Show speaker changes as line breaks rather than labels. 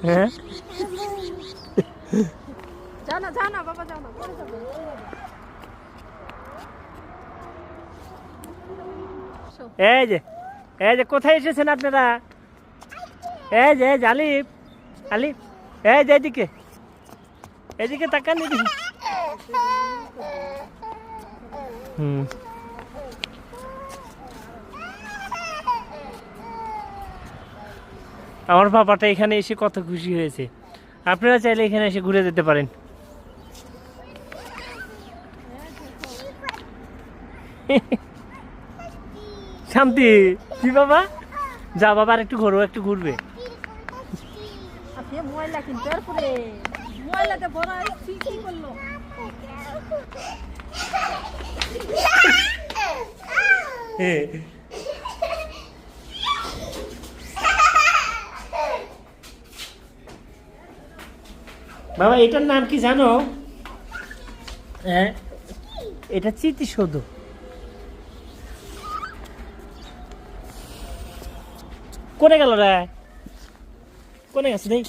হ্যাঁ
যাও না বাবা যাও না পরে যাবে
এই যে কোথায় এসেছেন আপনারা? এই যে আলিফ আলিফ এই যে এদিকে তাকান এদিকে। আমার বাবাটা এখানে এসে কত খুশি হয়েছে। আপনারা চাইলে এখানে এসে ঘুরে যেতে পারেন। শান্তি কি বাবা? যা বাবা আর একটু ঘুরো, একটু ঘুরবে।
ময়লা কিন্তু তারপরে ময়লাতে ভরা কি করলো?
বাবা এটার নাম কি জানো? হ্যাঁ এটা স্মৃতিসৌধ। কোনে গেল রে? কোনে গেছে দেই?